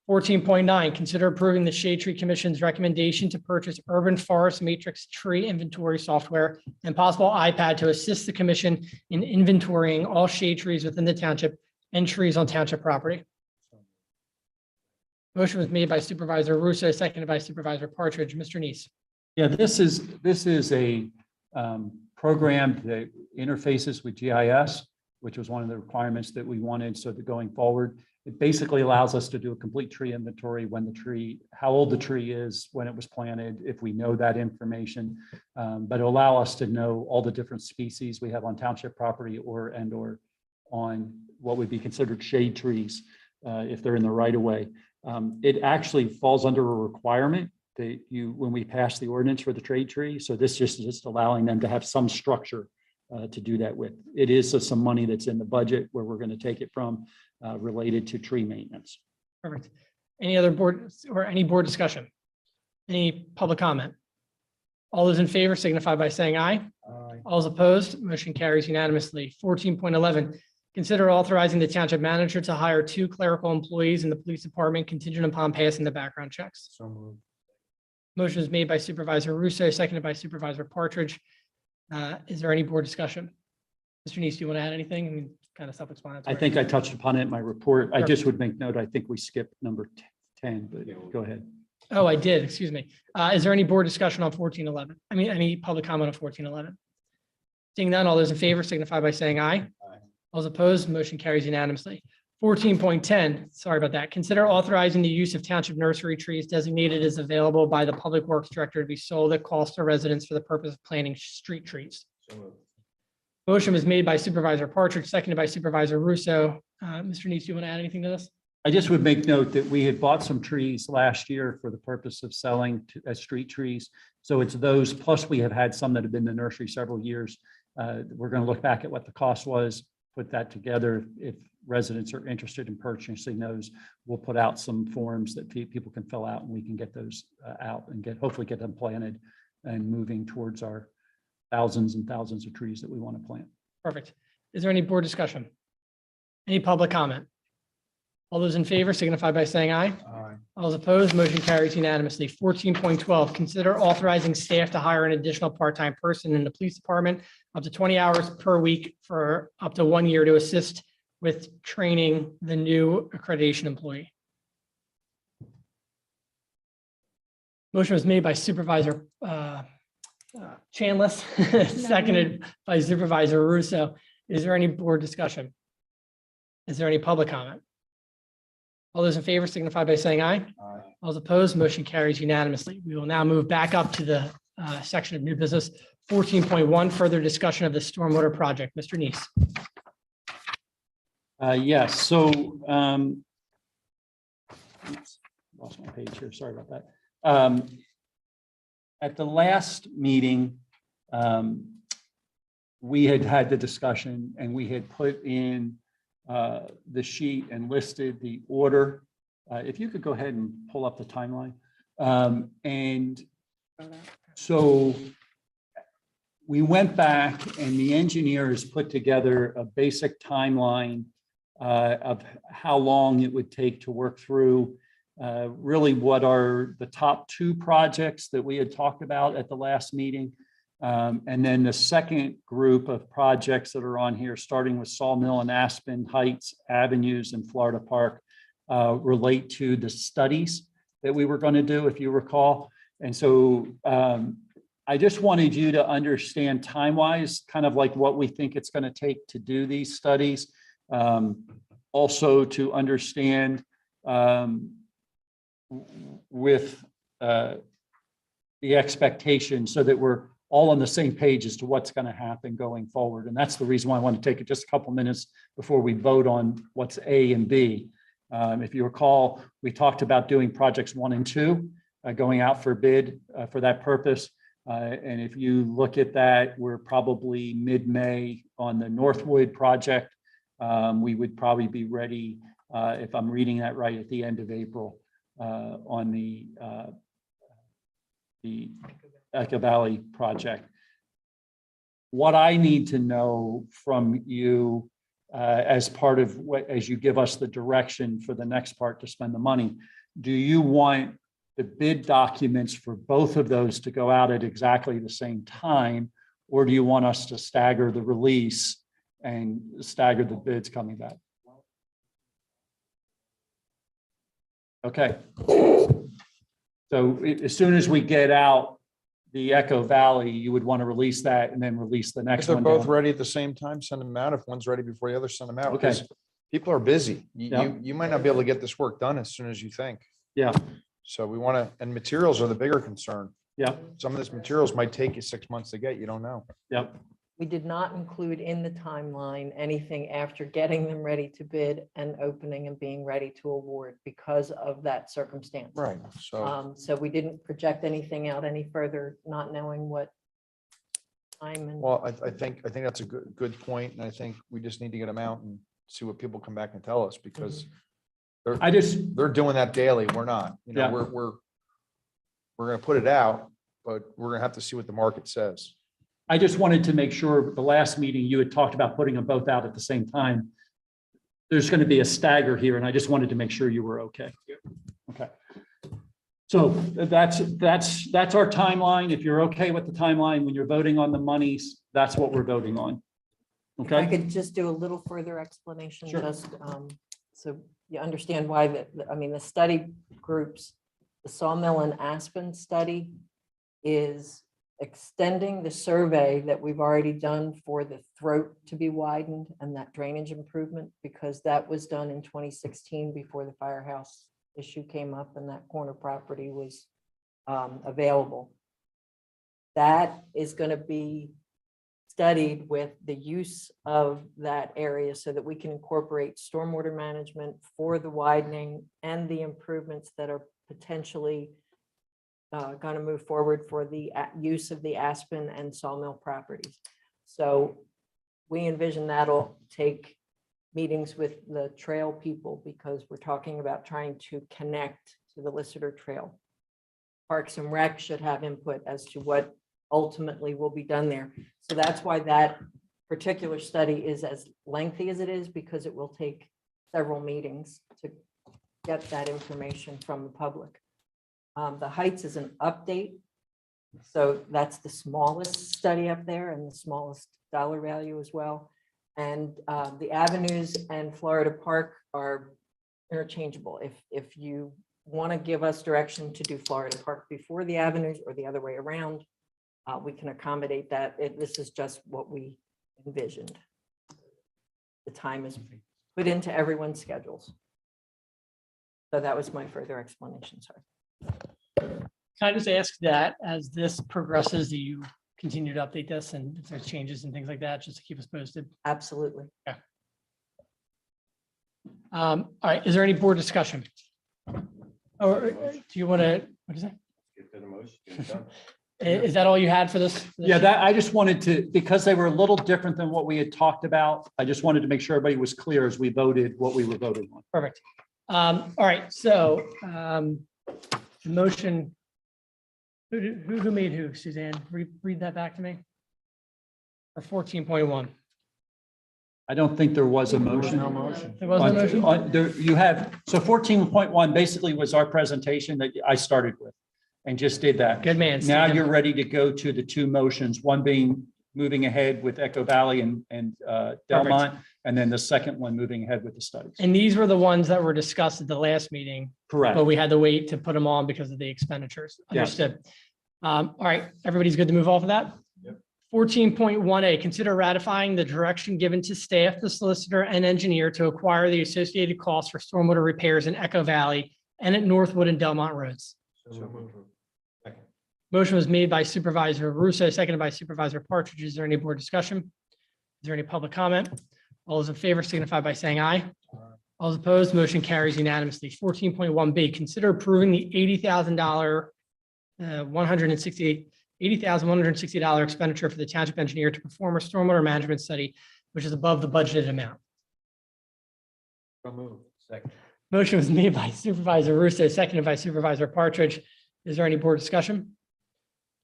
14.9, consider approving the Shade Tree Commission's recommendation to purchase urban forest matrix tree inventory software and possible iPad to assist the commission in inventorying all shade trees within the township and trees on township property. Motion was made by Supervisor Russo, seconded by Supervisor Partridge. Mr. Neese. Yeah, this is a program that interfaces with GIS, which was one of the requirements that we wanted. So that going forward, it basically allows us to do a complete tree inventory when the tree, how old the tree is, when it was planted, if we know that information. But it'll allow us to know all the different species we have on township property or on what would be considered shade trees if they're in the right of way. It actually falls under a requirement that when we pass the ordinance for the trade tree. So this just allowing them to have some structure to do that with. It is some money that's in the budget where we're going to take it from related to tree maintenance. Perfect. Any other board or any board discussion? Any public comment? All those in favor signify by saying aye. All those opposed, motion carries unanimously. 14.11, consider authorizing the township manager to hire 2 clerical employees in the police department contingent upon passing the background checks. So moved. Motion is made by Supervisor Russo, seconded by Supervisor Partridge. Is there any board discussion? Mr. Neese, do you want to add anything? I mean, kind of self-explanatory. I think I touched upon it in my report. I just would make note, I think we skipped number 10, but go ahead. Oh, I did, excuse me. Is there any board discussion on 14.11? I mean, any public comment on 14.11? Seeing none, all those in favor signify by saying aye. All those opposed, motion carries unanimously. 14.10, sorry about that. Consider authorizing the use of township nursery trees designated as available by the Public Works Director to be sold at cost to residents for the purpose of planting street trees. Motion was made by Supervisor Partridge, seconded by Supervisor Russo. Mr. Neese, do you want to add anything to this? I just would make note that we had bought some trees last year for the purpose of selling as street trees. So it's those, plus we have had some that have been in the nursery several years. We're going to look back at what the cost was, put that together. If residents are interested in purchasing those, we'll put out some forms that people can fill out and we can get those out and hopefully get them planted and moving towards our thousands and thousands of trees that we want to plant. Perfect. Is there any board discussion? Any public comment? All those in favor signify by saying aye. All those opposed, motion carries unanimously. 14.12, consider authorizing staff to hire an additional part-time person in the police department up to 20 hours per week for up to 1 year to assist with training the new accreditation employee. Motion was made by Supervisor Chanlis, seconded by Supervisor Russo. Is there any board discussion? Is there any public comment? All those in favor signify by saying aye. All those opposed, motion carries unanimously. We will now move back up to the section of new business. 14.1, further discussion of the stormwater project. Mr. Neese. Yes, so oops, lost my page here. Sorry about that. At the last meeting, we had the discussion and we had put in the sheet and listed the order. If you could go ahead and pull up the timeline. And so we went back and the engineers put together a basic timeline of how long it would take to work through really what are the top 2 projects that we had talked about at the last meeting. And then the second group of projects that are on here, starting with Sawmill and Aspen Heights Avenues in Florida Park, relate to the studies that we were going to do, if you recall. And so I just wanted you to understand time-wise, kind of like what we think it's going to take to do these studies. Also to understand with the expectation so that we're all on the same page as to what's going to happen going forward. And that's the reason why I want to take it just a couple minutes before we vote on what's A and B. If you recall, we talked about doing projects 1 and 2, going out for bid for that purpose. And if you look at that, we're probably mid-May on the Northwood project. We would probably be ready, if I'm reading that right, at the end of April on the Echo Valley project. What I need to know from you as part of what, as you give us the direction for the next part to spend the money, do you want the bid documents for both of those to go out at exactly the same time? Or do you want us to stagger the release and stagger the bids coming back? Okay. So as soon as we get out the Echo Valley, you would want to release that and then release the If next they're one. both down. ready at the same time, send them out. If one's ready before the other, send them out. Okay. Because people are busy. Yeah. You might not be able to get this work done as soon as you think. Yeah, So we want to, and materials are the bigger concern. yeah, Some of this materials might take you 6 months to get. You don't know. yeah. We did not include in the timeline anything after getting them ready to bid and opening and being ready to award because of that circumstance. Right. So So we didn't project anything out any further, not knowing what time and. well, I think that's a good point. And I think we just need to get them out and see what people come back and tell us because I just, they're doing that daily. We're not, you know, Yeah. we're going to put it out, but we're going to have to see what the market says. I just wanted to make sure the last meeting you had talked about putting them both out at the same time. There's going to be a stagger here and I just wanted to make sure you were okay. Okay. So that's our timeline. If you're okay with the timeline, when you're voting on the monies, that's what we're voting on. If I Okay, could just do a little further explanation, Sure. just so you understand why the study groups, the Sawmill and Aspen study is extending the survey that we've already done for the throat to be widened and that drainage improvement, because that was done in 2016 before the firehouse issue came up and that corner property was available. That is going to be studied with the use of that area so that we can incorporate stormwater management for the widening and the improvements that are potentially going to move forward for the use of the Aspen and Sawmill properties. So we envision that'll take meetings with the trail people because we're talking about trying to connect to the Lister Trail. Parks and Rec should have input as to what ultimately will be done there. So that's why that particular study is as lengthy as it is, because it will take several meetings to get that information from the public. The Heights is an update. So that's the smallest study up there and the smallest dollar value as well. And the Avenues and Florida Park are interchangeable. If you want to give us direction to do Florida Park before the Avenues or the other way around, we can accommodate that. This is just what we envisioned. The time is put into everyone's schedules. So that was my further explanation, sorry. Can I just ask that as this progresses, do you continue to update this and if there's changes and things like that, just to keep us posted? Absolutely. All right, is there any board discussion? Or do you want to, what is that? Get to the motion, get it done. Is that all you had for this? yeah, that, I just wanted to, because they were a little different than what we had talked about. I just wanted to make sure everybody was clear as we voted what we were voting on. Perfect. All right, so the motion, who made who, Suzanne? Read that back to me. Or 14.1. I don't think there was a motion. There was no motion? There you have, so 14.1 basically was our presentation that I started with and just did that. Good man. Now Stephen. you're ready to go to the two motions, one being moving ahead with Echo Valley and Delmont, and then the second one moving ahead with the studies. And these were the ones that were discussed at the last meeting, Correct. but we had to wait to put them on because of the expenditures. Yes. Understood. All right, everybody's good to move off of that? Yep. 14.1A, consider ratifying the direction given to staff, the solicitor and engineer to acquire the associated costs for stormwater repairs in Echo Valley and at Northwood and Delmont Roads. Motion was made by Supervisor Russo, seconded by Supervisor Partridge. Is there any board discussion? Is there any public comment? All those in favor signify by saying aye. All those opposed, motion carries unanimously. 14.1B, consider approving the $80,000, 168 $80,160 expenditure for the township engineer to perform a stormwater management study, which is above the budgeted amount. Motion was made by Supervisor Russo, seconded by Supervisor Partridge. Is there any board discussion?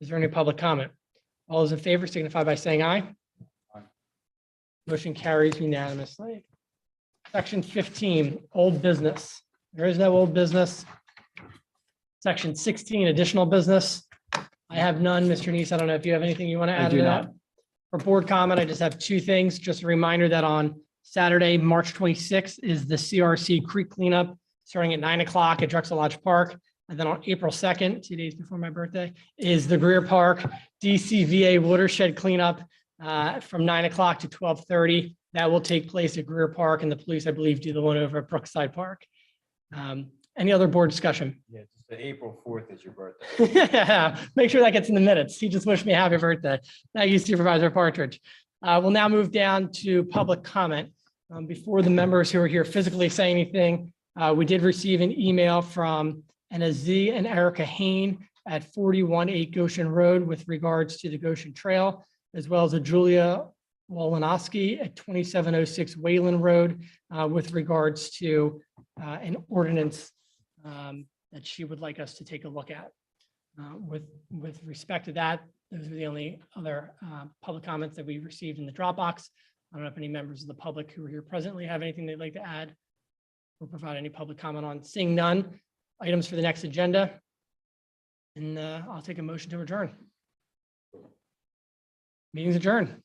Is there any public comment? All those in favor signify by saying aye. Motion carries unanimously. Section 15, old business. There is no old business. Section 16, additional business. I have none. Mr. Nease, I don't know if you have anything you want to add to do that. not. For board comment, I just have two things. Just a reminder that on Saturday, March 26th is the CRC Creek cleanup, starting at 9 o'clock at Drexel Lodge Park. And then on April 2nd, 2 days before my birthday, is the Greer Park DCVA watershed cleanup from 9 o'clock to 12:30. That will take place at Greer Park, and the police, I believe, do the one over at Brookside Park. Any other board discussion? Yeah, just the April 4th is your birthday. Yeah, make sure that gets in the minutes. He just wished me a happy birthday. Thank you, Supervisor Partridge. We'll now move down to public comment. Before the members who are here physically say anything, we did receive an email from Anna Z and Erica Hain at 41-8 Goshen Road with regards to the Goshen Trail, as well as a Julia Wolanowski at 2706 Wayland Road with regards to an ordinance that she would like us to take a look at. With respect to that, those are the only other public comments that we received in the Dropbox. I don't know if any members of the public who are here presently have anything they'd like to add or provide any public comment on. Seeing none, items for the next agenda. And I'll take a motion to adjourn. Meeting's adjourned.